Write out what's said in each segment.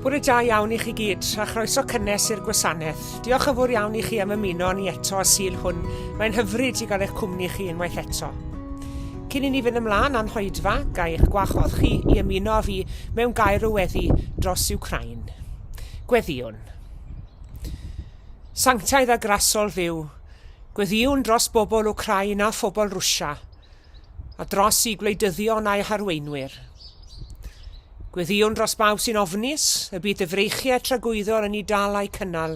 Bore da iawn i chi gyd, a chroeso cynnes i'r gwasanaeth. Diolch yn fawr iawn i chi am ymuno ni eto a syl hwn. Mae'n hyfryd i gael eich cwmni chi unwaith eto. Cyn i ni fynd ymlaen a'n hoedfa, gai eich gwahodd chi i ymuno â fi mewn gair o weddi dros Wcrain. Gweddiwn. Sanctaidd a grasol ddiw, gweddiwn dros bobl Wcrain a phobl Rwsia, a dros i gwleidyddion a'i harweinwyr. Gweddiwn dros bawb sy'n ofnus, y bydd y freichiau tragwyddol yn ei dalau cynnal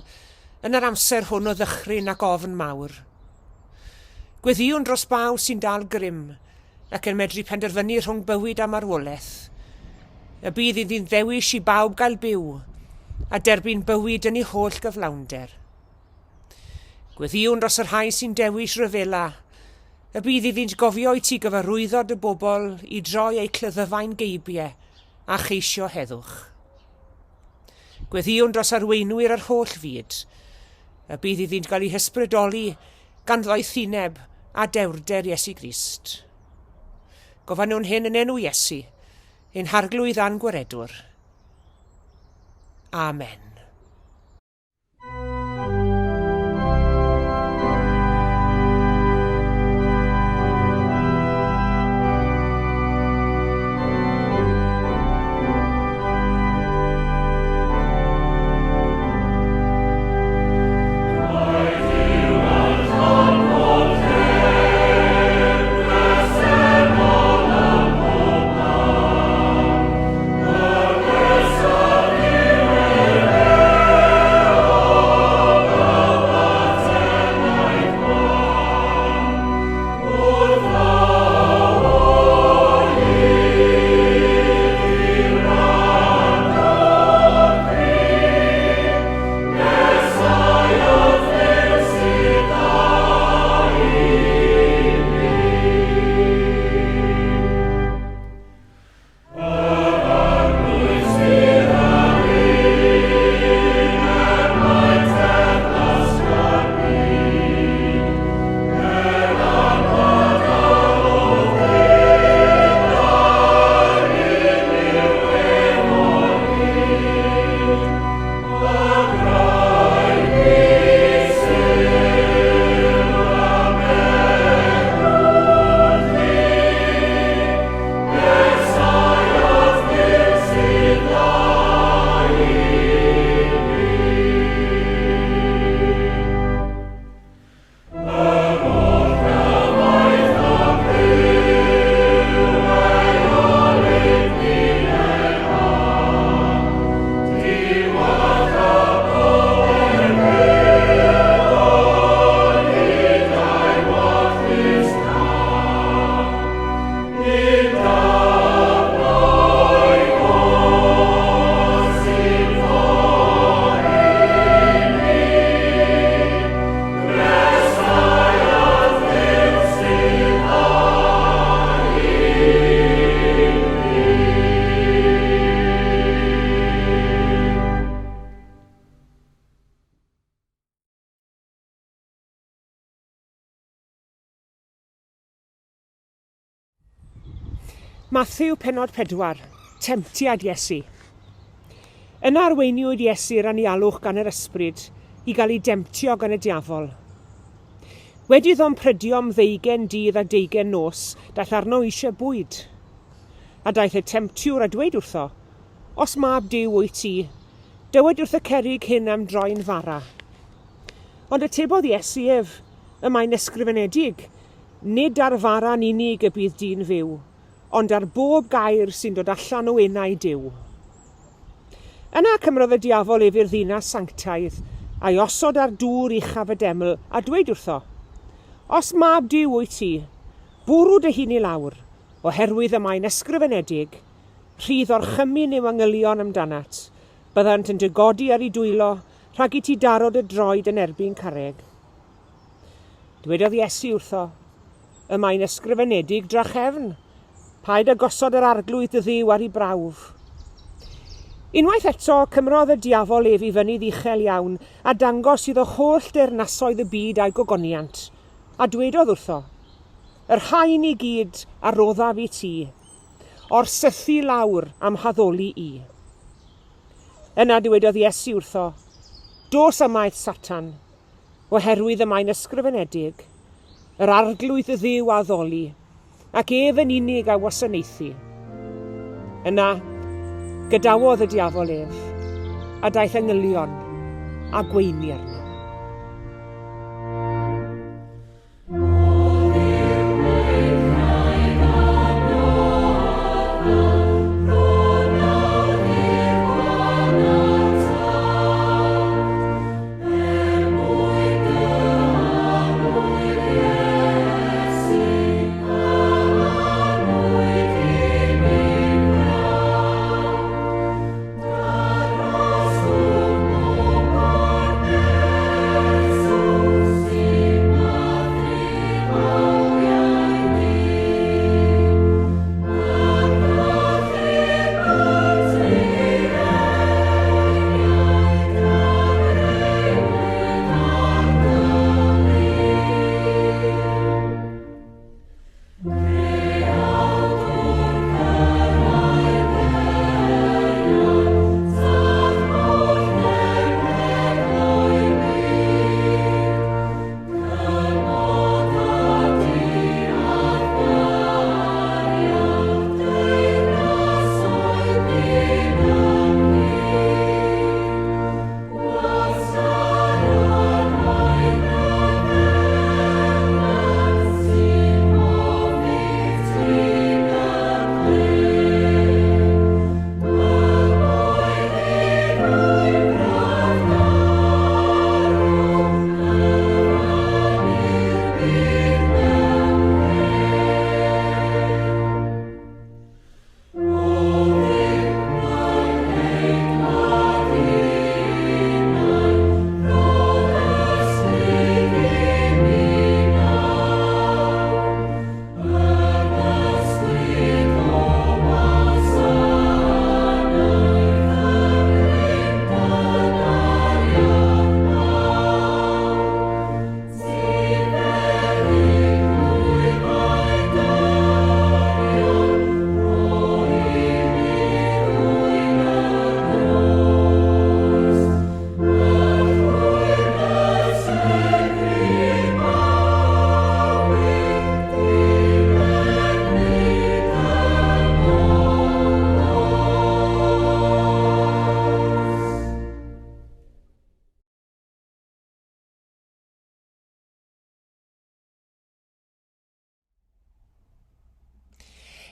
yn yr amser hwn o ddychryn ac ofn mawr. Gweddiwn dros bawb sy'n dal grym ac yn medru penderfynu rhwng bywyd a marwolaeth. Y bydd iddy'n ddewis i bawb gael byw a derbyn bywyd yn ei holl gyflawnder. Gweddiwn dros yr rhai sy'n dewis ryfela. Y bydd iddy'n gofio i ti gyfarwyddo dy bobl i droi eu clyddyfain geibiau a cheisio heddwch. Gweddiwn dros arweinwyr yr holl fyd, y bydd iddynt gael ei hysbrydoli gan ddoethineb a dewrder Iesu Grist. Gofan nhw'n hyn yn enw Iesu, ein harglwydd a'n gwaredwr. Amen. Mathew penod 4, Temptiad Iesu. Yna arweiniwyd Iesu'r anialwch gan yr ysbryd i gael ei demtio gan y diafol. Wedi ddo'n prydio am 20 dydd a 20 nos, daeth arno eisiau bwyd. A daeth y temptiwr a dweud wrtho, os mab Duw wyt ti, dywed wrth y cerrig hyn am droi'n fara. Ond atebodd Iesu ef, y mae'n ysgrifenedig, nid ar fara'n unig y bydd dyn fyw, ond ar bob gair sy'n dod allan o enau Duw. Yna cymrodd y diafol efo'r ddinas sanctaidd, a'i osod ar dŵr uchaf y deml, a dweud wrtho, os mab Duw wyt ti, bwrw dy hun i lawr, oherwydd y mae'n ysgrifenedig, rhydd o'r chymun i'w angylion amdanat, byddant yn dy godi ar ei dwylo, rhag i ti darod y droed yn erbyn carreg. Dwedodd Iesu wrtho, y mae'n ysgrifenedig drachefn, paid a gosod yr arglwydd y ddiw ar ei brawf. Unwaith eto cymrodd y diafol ef i fyny ddichel iawn a dangos iddo holl deyrnasoedd y byd a'i gogoniant, a dwedodd wrtho, yr haen i gyd a roddaf i ti, o'r sythu lawr am haddoli i. Yna dywedodd Iesu wrtho, dos ymaith Satan, oherwydd y mae'n ysgrifenedig, yr arglwydd y Dduw a ddoli, ac ef yn unig a wasanaethu. Yna, gydawodd y diafol ef, a daeth yngylion a gweini arno.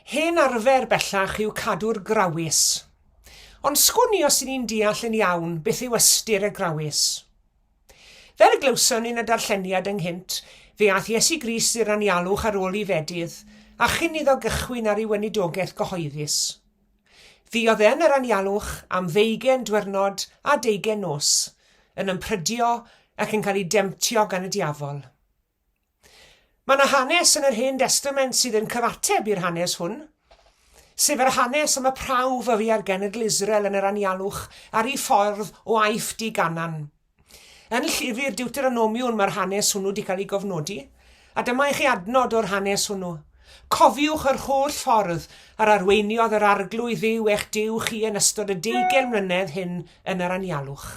Hen arfer bellach yw cadw'r grawys, ond sgwni os ni'n deall yn iawn beth yw ystyr y grawys. Fel y glywson ni'n y darlleniad ynghynt, fe ath Iesu Grist i'r anialwch ar ôl I fedydd, a chyn iddo gychwyn ar ei weinidogaeth gyhoeddus. Fuodd yn yr anialwch am 20 diwrnod a 20 nos, yn ympridio ac yn cael ei demtio gan y diafol. Mae yna hanes yn yr Hen Testament sydd yn cyfateb i'r hanes hwn, sef yr hanes am y prawf a fu ar genedl Israel yn yr anialwch ar ei ffordd o Aifft I Ganan. Yn llyfr Deuteronomion mae'r hanes hwnnw wedi cael ei gofnodi, a dyma I chi adnod o'r hanes hwnnw. Cofiwch yr holl ffordd ar arweiniodd yr arglwydd Dduw eich Duw chi yn ystod y 20 mlynedd hyn yn yr anialwch.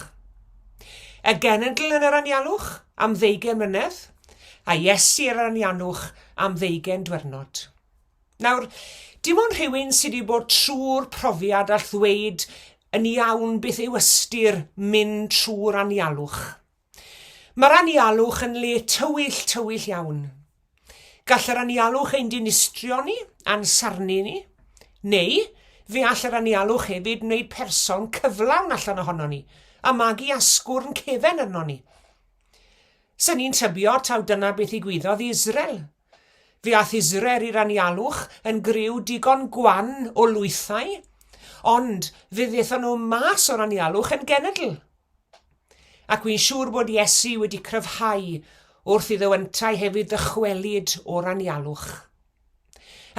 Y genedl yn yr anialwch am 20 mlynedd, a Iesu yr anialwch am 20 diwrnod. Nawr, dim ond rhywun sydd wedi bod trwy'r profiad a ddweud yn iawn beth yw ystyr mynd trwy'r anialwch. Mae'r anialwch yn le tywyll iawn. Gall yr anialwch ein dinistrio ni, a'n sarnu ni, neu fe all yr anialwch hefyd wneud person cyflawn allan ohono ni, a magu asgwrn cefen arno ni. Sy'n ni'n tybio taw dyna beth ddigwyddodd I Israel. Fe ath Israel i'r anialwch yn griw digon gwan o lwythau, ond fe ddaethon nhw mas o'r anialwch yn genedl. Ac wy'n siŵr bod Iesu wedi cryfhau wrth iddo yntau hefyd ddychwelyd o'r anialwch.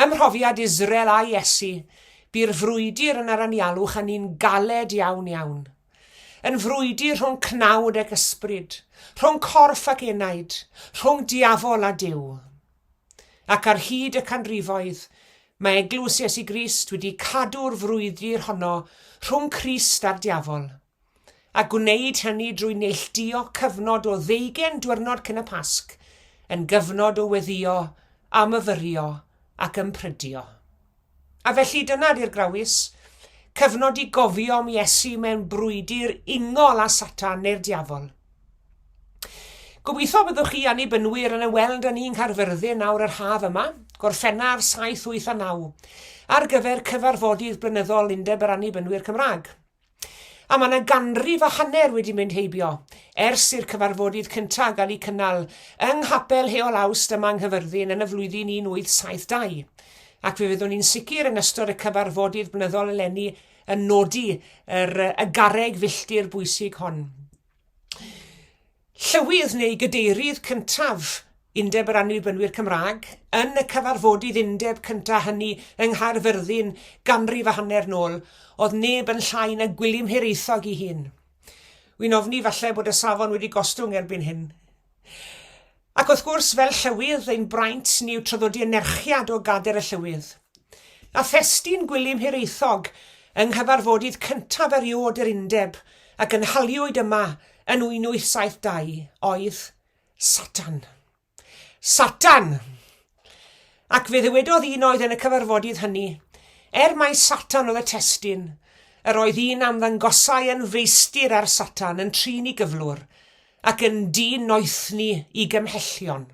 Ym mhrofiad Israel a Iesu, bu'r frwydr yn yr anialwch yn un galed iawn. Yn frwydr rhwng cnawd ac ysbryd, rhwng corff ac enaid, rhwng diafol a Duw. Ac ar hyd y canrifoedd, mae Eglwys Iesu Grist wedi cadw'r frwydr honno rhwng Crist a'r diafol, a gwneud hynny drwy neilltuo cyfnod o 20 diwrnod cyn y Pasg, yn gyfnod o weddio, amyfyrio ac ymprydio. A felly dyna di'r grawys, cyfnod i gofio am Iesu mewn brwydyr ungol a Satan neu'r diafol. Gobeithio byddwch chi annibynwyr yn y weld yn un Caerfyrddin nawr yr haf yma, Gorffennaf 7, 8 a 9, ar gyfer cyfarfodydd blynyddol Undeb yr Annibynwyr Cymraeg. A mae yna ganrif a hanner wedi mynd heibio, ers i'r cyfarfodydd cyntaf gael ei cynnal yng Nghapel Heol Awst yma yng Nghyfyrddin yn y flwyddyn 1872. Ac fe fyddwn ni'n sicr yn ystod y cyfarfodydd blynyddol eleni yn nodi y garreg filltir bwysig hon. Llywydd neu gadeirydd cyntaf Undeb yr Annibynwyr Cymraeg yn y cyfarfodydd undeb cyntaf hynny yng Nghaerfyrddin ganrif a hanner nôl, oedd neb yn llai na Gwilym Hiraethog ei hun. Wy'n ofni falle bod y safon wedi gostwng erbyn hyn. Ac wrth gwrs fel llywydd ein braint ni yw traddodi enerchiad o gader y llywydd. A thestyn Gwilym Hiraethog yng nghyfarfodydd cyntaf eriod yr undeb ac yn haliwyd yma yn 1872 oedd Satan. Satan! Ac fe ddywedodd un oedd yn y cyfarfodydd hynny, mai Satan oedd y testyn, yr oedd un am ddangosau yn feistir ar Satan yn trin i gyflwr ac yn dyn noethni i gymhellion.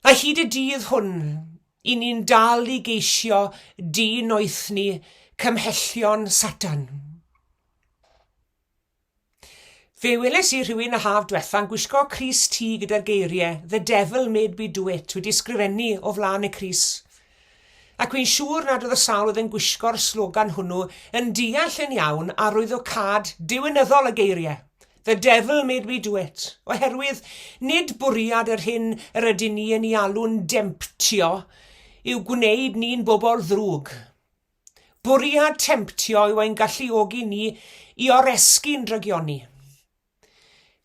A hyd y dydd hwn, i ni'n dal i geisio dyn noethni cymhellion Satan. Fe weles i rhywun y haf diwetha'n gwisgo crys T gyda'r geiriau The Devil Made Me Do It wedi sgrifennu o flaen y crys. Ac wy'n siŵr nad oedd y sawl oedd yn gwisgo'r slogan hwnnw yn deall yn iawn arwyddocad diwynyddol y geiriau. The Devil Made Me Do It. Oherwydd nid bwriad yr hyn yr ydyn ni yn ei alw'n demptio yw gwneud ni'n bobl ddrwg. Bwriad temptio yw ein galluogi ni i oresgu'n drygioni.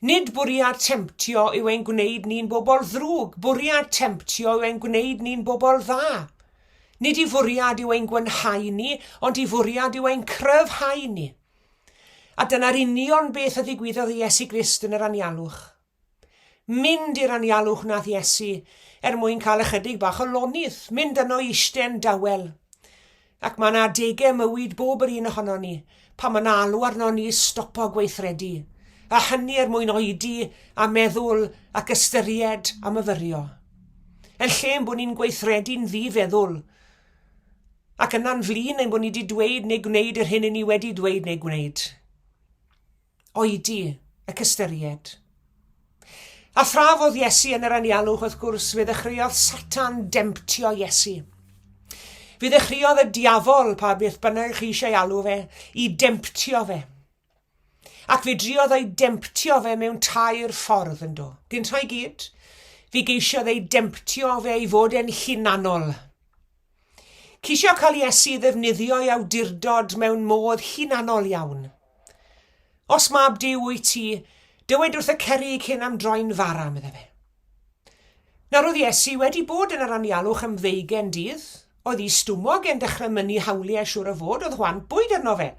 Nid bwriad temptio yw ein gwneud ni'n bobl ddrwg. Bwriad temptio yw ein gwneud ni'n bobl dda. Nid i fwriad yw ein gwenhau ni, ond i fwriad yw ein cryfhau ni. A dyna'r union beth a ddigwyddodd Iesu Grist yn yr anialwch. Mynd i'r anialwch nath Iesu mwyn cael ychydig bach o lonydd, mynd yno eistedd dawel. Ac mae yna adegau mywyd bob yr un ohono ni, pan mae yna alw arno ni stopo gweithredu. A hynny mwyn oedi a meddwl ac ystyried a myfyrio. Yn lle bod ni'n gweithredu'n ddifeddwl. Ac yna'n flin ein bod ni wedi dweud neu gwneud yr hyn ni wedi dweud neu gwneud. Oedi ac ystyried. A thrafodd Iesu yn yr anialwch wrth gwrs fe ddechreuodd Satan demptio Iesu. Fe ddechreuodd y diafol pa beth bynnag chi eisiau alw fe i demptio fe. Ac fe driodd ei demptio fe mewn tair ffordd yn do. Gynta i gyd, fe geisiodd ei demptio fe i fod yn hunanol. Cisio cael Iesu ddefnyddio ei awdurdod mewn modd hunanol iawn. Os mab Duw wyt ti, dywed wrth y cerrig cyn am droi'n fara, medde fe. Nawr oedd Iesu wedi bod yn yr anialwch am 20 dydd, oedd ei stwmog yn dechrau mynnu hawliau siŵr o fod, oedd hwan bwyd arno fe.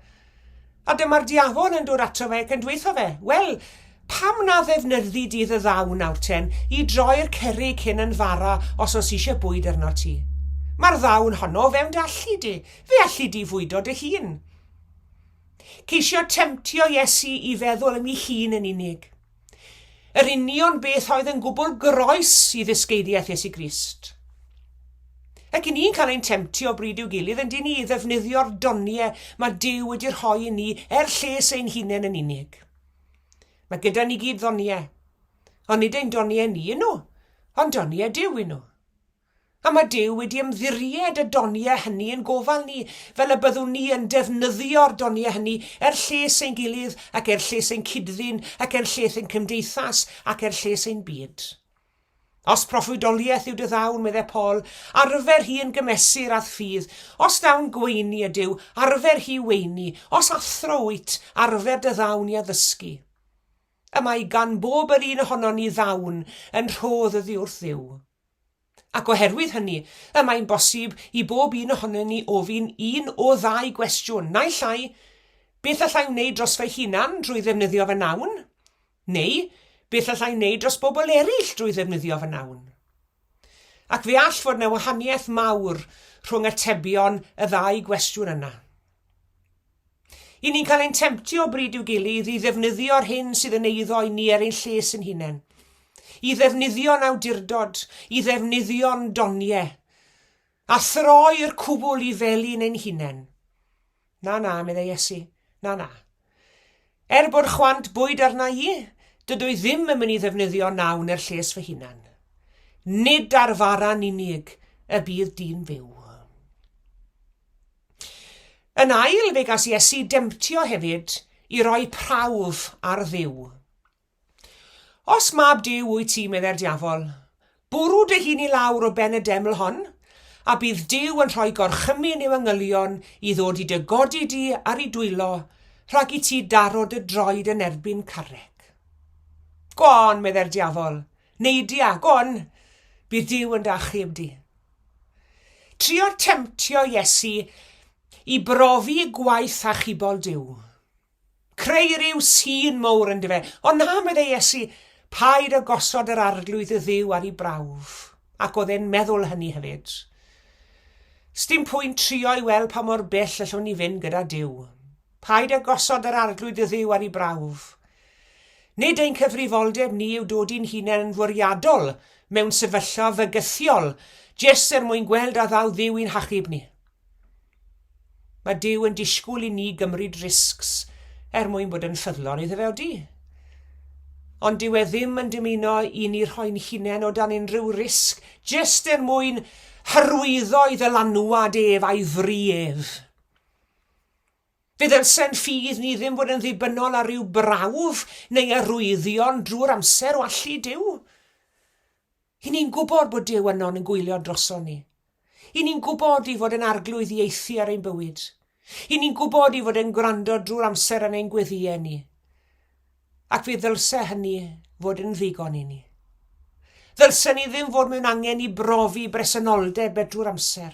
A dyma'r diafol yn dod ato fe ac yn dweutho fe, wel, pam na ddefnyddu dydd y ddaw nawr ten i droi'r cerrig hyn yn fara os eisiau bwyd arno ti. Mae'r ddawn honno fe'n dallu di, fe allu di fwydo dy hun. Ceisio temptio Iesu i feddwl am ei hun yn unig. Yr union beth oedd yn gwbl groes i ddysgeidiaeth Iesu Grist. Ac i ni'n cael ein temptio bryd i'w gilydd yn dyn ni ddefnyddio'r doniau mae Duw wedi'i rhoi i ni lles ein hunain yn unig. Mae gyda ni gyd doniau, ond nid ein doniau ni yn nhw, ond doniau Duw yn nhw. A mae Duw wedi ymddiried y doniau hynny yn gofal ni fel y byddwn ni yn defnyddio'r doniau hynny lles ein gilydd ac lles ein cydddyn ac lles ein cymdeithas ac lles ein byd. Os proffwydoliaeth yw dy ddawn, meddai Paul, arfer hi yn gymesur ath ffydd. Os dawn gweini ydyw, arfer hi weini. Os athro wyt, arfer dy ddawn i addysgu. Y mae gan bob yr un ohono ni ddawn yn rhodd yddi wrth Dduw. Ac oherwydd hynny, y mae'n bosib i bob un ohono ni ofyn un o ddau gwestiwn, naill ai, Beth allai'n wneud dros fy hunan drwy ddefnyddio fy nawn? Neu, beth allai'n wneud dros bobl eraill drwy ddefnyddio fy nawn? Ac fe all fod yna wahaniaeth mawr rhwng atebion y ddau gwestiwn yna. I ni'n cael ein temtio bryd i'w gilydd i ddefnyddio'r hyn sydd yn eiddo i ni ein lles yn hunain. I ddefnyddio'n awdurdod, i ddefnyddio'n doniau, a throi'r cwbl i felin ein hunain. Na, meddai Iesu, na. Bod chwant bwyd arna i, dydw i ddim yn mynd i ddefnyddio nawn i'r lles fy hunan. Nid ar faran unig y bydd dyn fyw. Yn ail, fe gas Iesu demtio hefyd i roi prawf ar Dduw. Os mab Duw wyt ti, meddai'r diafol, bwrw dy hun i lawr o ben y deml hon, a bydd Duw yn rhoi gorchymyn i'w angylion i ddod i dy godi di ar ei dwylo, rhag i ti daro dy droed yn erbyn carreg. Go on, meddai'r diafol, neidia, go on, bydd Duw yn achub di. Trio temtio Iesu i brofi gwaith achubol Duw. Creu ryw sîn mowr yn dyfe, ond na, meddai Iesu, paid a gosod yr arglwydd y Dduw ar ei brawf, ac oedd e'n meddwl hynny hefyd. Sdim pwynt trio i weld pa mor bell allwn ni fynd gyda Duw. Paid a gosod yr arglwydd y Dduw ar ei brawf. Nid ein cyfrifoldeb ni yw dod i'n hunain yn fwriadol mewn sefyllfa fygythiol, jyst mwyn gweld a ddaw Dduw i'n hachub ni. Mae Duw yn disgwyl i ni gymryd risgs mwyn bod yn ffyddlon iddo fe o di. Ond dyw e ddim yn dymuno i ni rhoi'n hunain o dan unrhyw risg, jyst mwyn hyrwyddo i ddylanwad ef a'i fri ef. Fe ddylse'n ffydd ni ddim bod yn ddibynnol ar ryw brawf neu arwyddion drwy'r amser o allu Duw. I ni'n gwybod bod Duw yno'n yn gwylio droson ni. I ni'n gwybod i fod yn arglwydd ieithu ar ein bywyd. I ni'n gwybod i fod yn gwrando drwy'r amser yn ein gweddiau ni. Ac fe ddylse hynny fod yn ddigon i ni. Ddylse ni ddim fod mewn angen i brofi bresenoldeb drwy'r amser.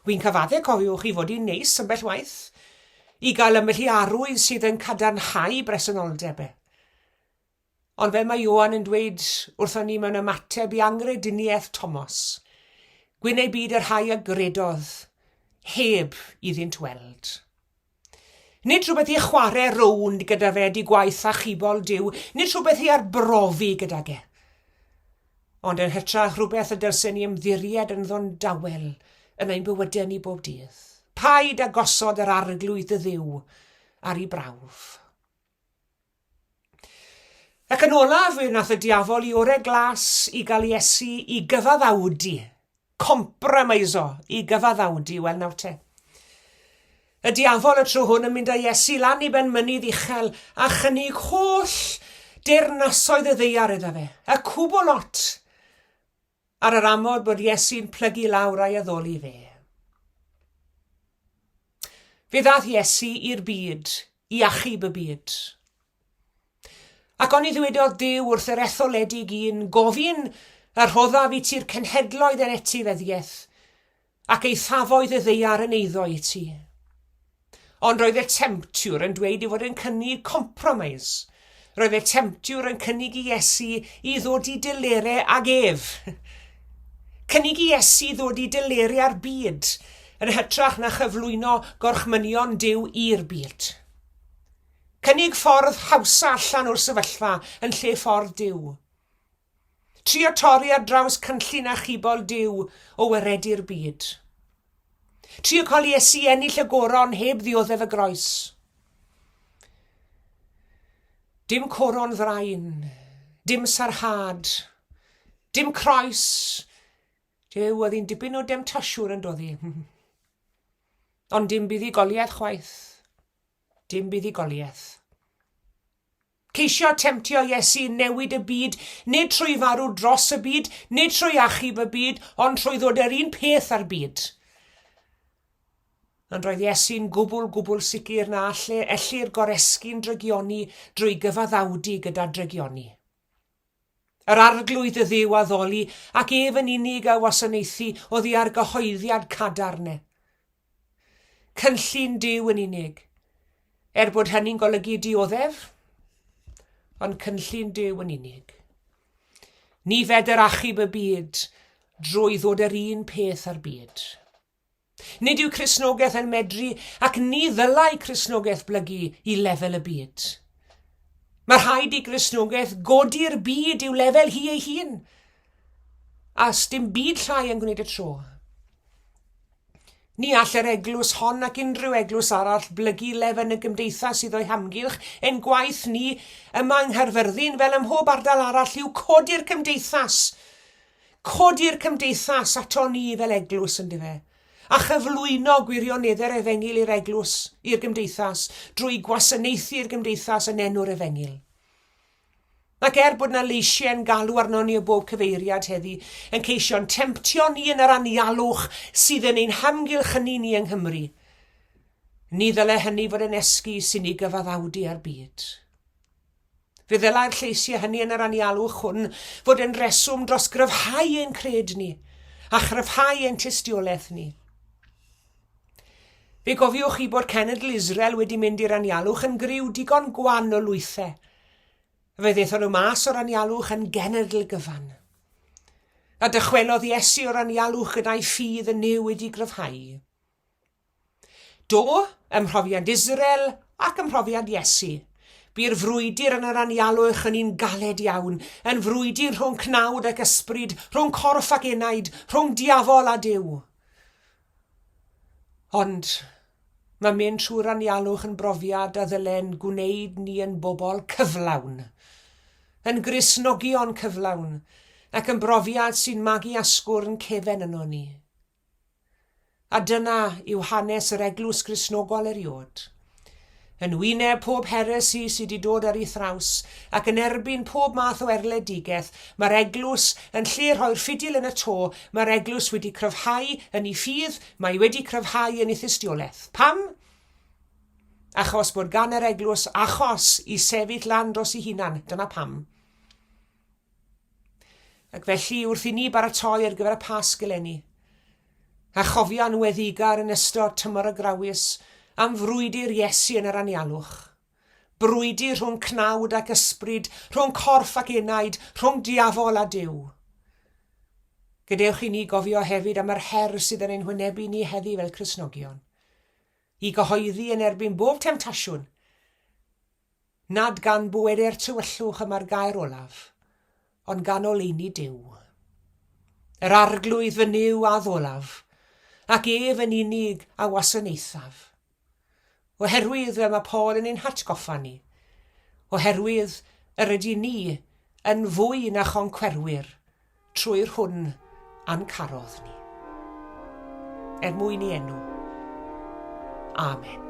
Wy'n cyfaddau, cofiwch, i fod i'n neis ambell waith, i gael ymell i arwydd sydd yn cadarnhau bresenoldeb. Ond fe mae Ioan yn dweud wrthon ni mewn ymateb i angrediniaeth Thomas, gwyneb byd yr rhai a gredodd, heb iddynt weld. Nid rhywbeth i chwarae rownd gyda fe di gwaith achubol Duw, nid rhywbeth i arbrofi gyda ge. Ond yn hytrach rhywbeth y dylsen ni ymddiried yn ddon dawel yn ein bywydau ni bob dydd. Paid a gosod yr arglwydd y Dduw ar ei brawf. Ac yn olaf fe nath y diafol i ore glas i gael Iesu i gyfaddawdi, compromiso i gyfaddawdi, wel nawr te. Y diafol y tro hwn yn mynd â Iesu lan i ben mynydd uchel a chynnig holl deyrnasoedd y ddeiar iddo fe, y cwbl lot, ar yr amod bod Iesu'n plygu lawr a'i addoli fe. Fe ddath Iesu i'r byd, i achub y byd. Ac o'n i ddwedodd Duw wrth yr etholedig un, gofyn a rhoddaf i ti'r cenhedloedd yn etifeddiaeth, ac eithafoedd y ddeiar yn eiddo i ti. Ond roedd y temptiwr yn dweud i fod yn cynnig compromis. Roedd y temptiwr yn cynnig i Iesu i ddod i delerau ag ef. Cynnig i Iesu ddod i delerau ar byd, yn hytrach na chyflwyno gorchmynion Duw i'r byd. Cynnig ffordd hawsa allan o'r sefyllfa yn lle ffordd Duw. Trio torri ar draws cynllun achubol Duw o weredu'r byd. Trio cael Iesu ennill y goron heb ddioddef y groes. Dim coron ddrain, dim sarhad, dim croes. Duw, oedd hi'n dipyn o demtasiwr yn dod hi. Ond dim buddugoliaeth chwaith. Dim buddugoliaeth. Ceisio temtio Iesu newid y byd, nid trwy farw dros y byd, nid trwy achub y byd, ond trwy ddod yr un peth ar byd. Ond roedd Iesu'n gwbl sicr na ellir goresgu'n drygioni drwy gyfaddawdi gyda drygioni. Yr arglwydd y Dduw a ddoli ac ef yn unig a wasanaethu oedd hi ar gyhoeddiad cadarnau. cynllun Duw yn unig. Bod hynny'n golygu dioddef, ond cynllun Duw yn unig. Ni fedr achub y byd drwy ddod yr un peth ar byd. Nid yw Cristnogaeth yn medru ac ni ddylai Cristnogaeth blygu i lefel y byd. Mae rhaid i Cristnogaeth godi'r byd i'w lefel hi ei hun. A dim byd llai yn gwneud y tro. Ni all yr eglwys hon ac unrhyw eglwys arall blygu lefel y gymdeithas iddo ei hamgylch, ein gwaith ni yma yng Nghaerfyrddin fel ym mhob ardal arall yw codi'r cymdeithas. Codi'r cymdeithas ato ni fel eglwys yn dyfe. A chyflwyno gwirioneddau'r efengil i'r eglwys, i'r gymdeithas, drwy gwasanaethu'r gymdeithas yn enw'r efengil. Ac bod na leisiau yn galw arno ni o bob cyfeiriad heddi, yn ceisio'n temtio ni yn yr anialwch sydd yn ein hamgylch ni yng Nghymru. Ni ddyle hynny fod yn esgu sy'n ni gyfaddawdu ar byd. Fe ddylai'r lleisiau hynny yn yr anialwch hwn fod yn reswm dros gryfhau ein cred ni a chryfhau ein tystiolaeth ni. Fe gofiwch chi bod cenedl Israel wedi mynd i'r anialwch yn griw digon gwan o lwythau. Fe ddaethon nhw mas o'r anialwch yn genedl gyfan. A dychwelodd Iesu o'r anialwch gyda'i ffydd yn newid i gryfhau. Do, ym mhrofiad Israel ac ym mhrofiad Iesu, bu'r frwydr yn yr anialwch yn un galed iawn, yn frwydr rhwng cnawd ac ysbryd, rhwng corff ac enaid, rhwng diafol a Duw. Ond mae mynd trwy'r anialwch yn brofiad a ddylen gwneud ni yn bobl cyflawn, yn Gristnogion cyflawn, ac yn brofiad sy'n magu asgwrn cefen yno ni. A dyna yw hanes yr eglwys Gristnogol eriod. Yn wyneb pob heresi sydd wedi dod ar ei thraws ac yn erbyn pob math o erledigaeth, mae'r eglwys yn lle rhoi'r ffidil yn y to, mae'r eglwys wedi cryfhau yn ei ffydd, mae wedi cryfhau yn ei thystiolaeth. Pam? Achos bod gan yr eglwys achos i sefyll lan dros ei hunan, dyna pam. Ac felly wrth i ni baratoi ar gyfer y Pasg eleni, a chofio'n weddigar yn ystod tymor y grawys am frwydr Iesu yn yr anialwch. Brwydr rhwng cnawd ac ysbryd, rhwng corff ac enaid, rhwng diafol a Duw. Gadewch i ni gofio hefyd am yr her sydd yn ein hwynebu ni heddi fel Cristnogion, i gyhoeddi yn erbyn bob temtasiwn, nad gan bwyder tywyllwch yma'r gair olaf, ond gan oleuni Duw. Yr arglwydd fy niw a ddolaf, ac yn unig a wasanaethaf. Oherwydd fel mae Paul yn ein hatgoffa ni, oherwydd yr ydyn ni yn fwy na choncwerwyr trwy'r hwn a'n carodd ni. Mwyn i enw. Amen.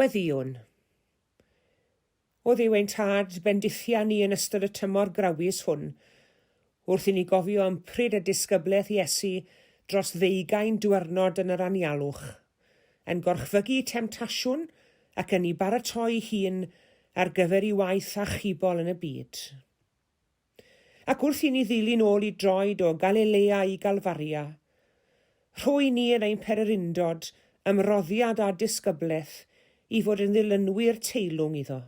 Gweddïwn. O Dduw ein tad bendithia ni yn ystod y tymor grawys hwn, wrth i ni gofio ympryd y disgyblaeth Iesu dros 20 diwrnod yn yr anialwch, yn gorchfygu temtasiwn ac yn ei baratoi hun ar gyfer ei waith a chybol yn y byd. Ac wrth i ni ddilyn ôl i droed o Galilea i Galfaria, rhoi ni yn ein pererindod ymroddiad a disgyblaeth i fod yn ddilynwyr teilwng iddo.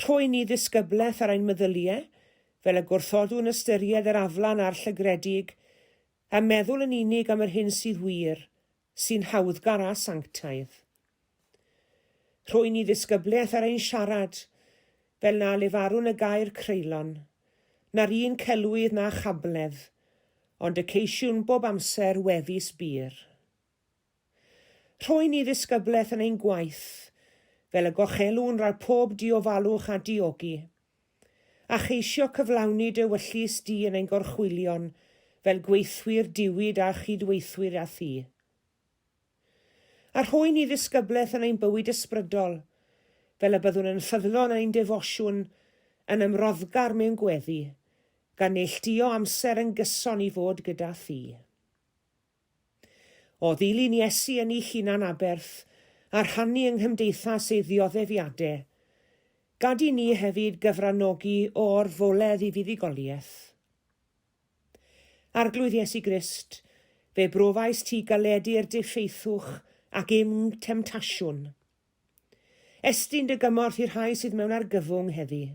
Rhoi ni ddisgyblaeth ar ein meddyliau, fel y gwrthodwn ystyried yr aflan a'r llygredig, a meddwl yn unig am yr hyn sydd wir, sy'n hawddgar a sanctaidd. Rhoi ni ddisgyblaeth ar ein siarad, fel na lefarwn y gair creulon, na'r un celwydd na chabledd, ond y ceisiwn bob amser wefus bir. Rhoi ni ddisgyblaeth yn ein gwaith, fel y gochelwn rhag pob diofalwch a diogi, a cheisio cyflawni dywyllus di yn ein gorchwilion fel gweithwyr diwyd a chydweithwyr a thi. A rhoi ni ddisgyblaeth yn ein bywyd ysbrydol, fel y byddwn yn ffyddlon ein defosiwn yn ymroddgar mewn gweddi, gan neilltuo amser yn gyson i fod gyda thi. O ddilyn Iesu yn ei hunan aberth, a rhannu yng nghymdeithas ei ddioddefiadau, gad i ni hefyd gyfranogi o'r foledd i fuddugoliaeth. Arglwydd Iesu Grist, fe brofais ti galedu'r diffeithwch ac im temtasiwn. Estyn dy gymorth i'r rhai sydd mewn argyfwng heddi.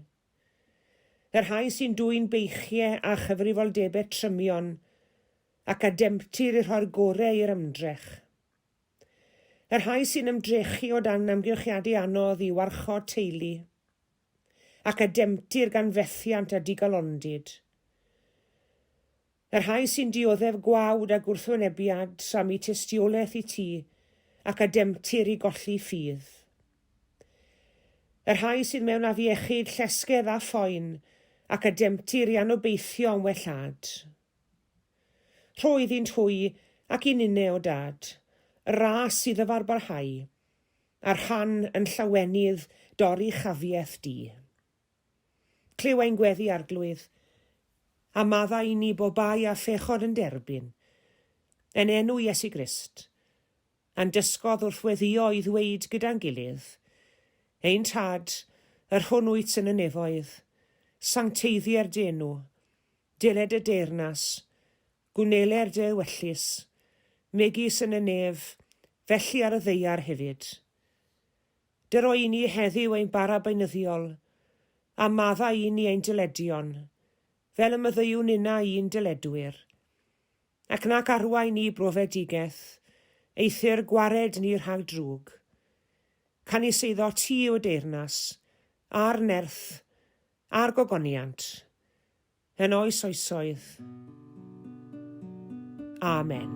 Yr rhai sy'n dwy'n beichiau a chyfrifoldebau trymion ac ademptir i'r rhoi'r gorau i'r ymdrech. Yr rhai sy'n ymdrechu o dan amgylchiadau anodd i warchod teulu ac ademptir gan fethiant a digalondid. Yr rhai sy'n dioddef gwawd a gwrthwynebiad am eu tystiolaeth i ti ac ademptir i golli ffydd. Yr rhai sy'n mewn afiechyd llesgedd a phoen ac ademptir i anobeithio am wellad. Rhoedd i'n twy ac i'n unau o dad, ras sydd barhau, a'r rhan yn llawenydd dorri chafiaeth di. Clyw ein gweddi arglwydd, a madda i ni bobai a phechod yn derbyn, yn enw Iesu Grist, a'n dysgodd wrth weddio i ddweud gyda'n gilydd, ein tad, yr hwn wyt yn y nefoedd, sancteiddiau'r denw, diled y deyrnas, gwnelau'r dewellus, megis yn y nef, felly ar y ddeiar hefyd. Dyro i ni heddiw ein bara beunyddiol, a madda i ni ein dyledion, fel y myddeiwn unna i'n dyledwyr, ac nac arwain ni brofedigaeth, eithir gwared ni rhag drwg. Can i seiddo ti o deyrnas, a'r nerth, a'r gogoniant, yn oes oesoedd. Amen.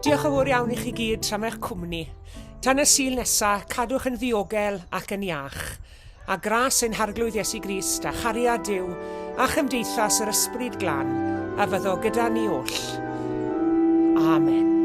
Diolch yn fawr iawn i chi gyd am eich cwmni. Tan y Sul nesaf, cadwch yn ddiogel ac yn iach. A gras ein harglwydd Iesu Grist a chariad Duw a chymdeithas yr ysbryd glân a fyddo gyda ni oll. Amen.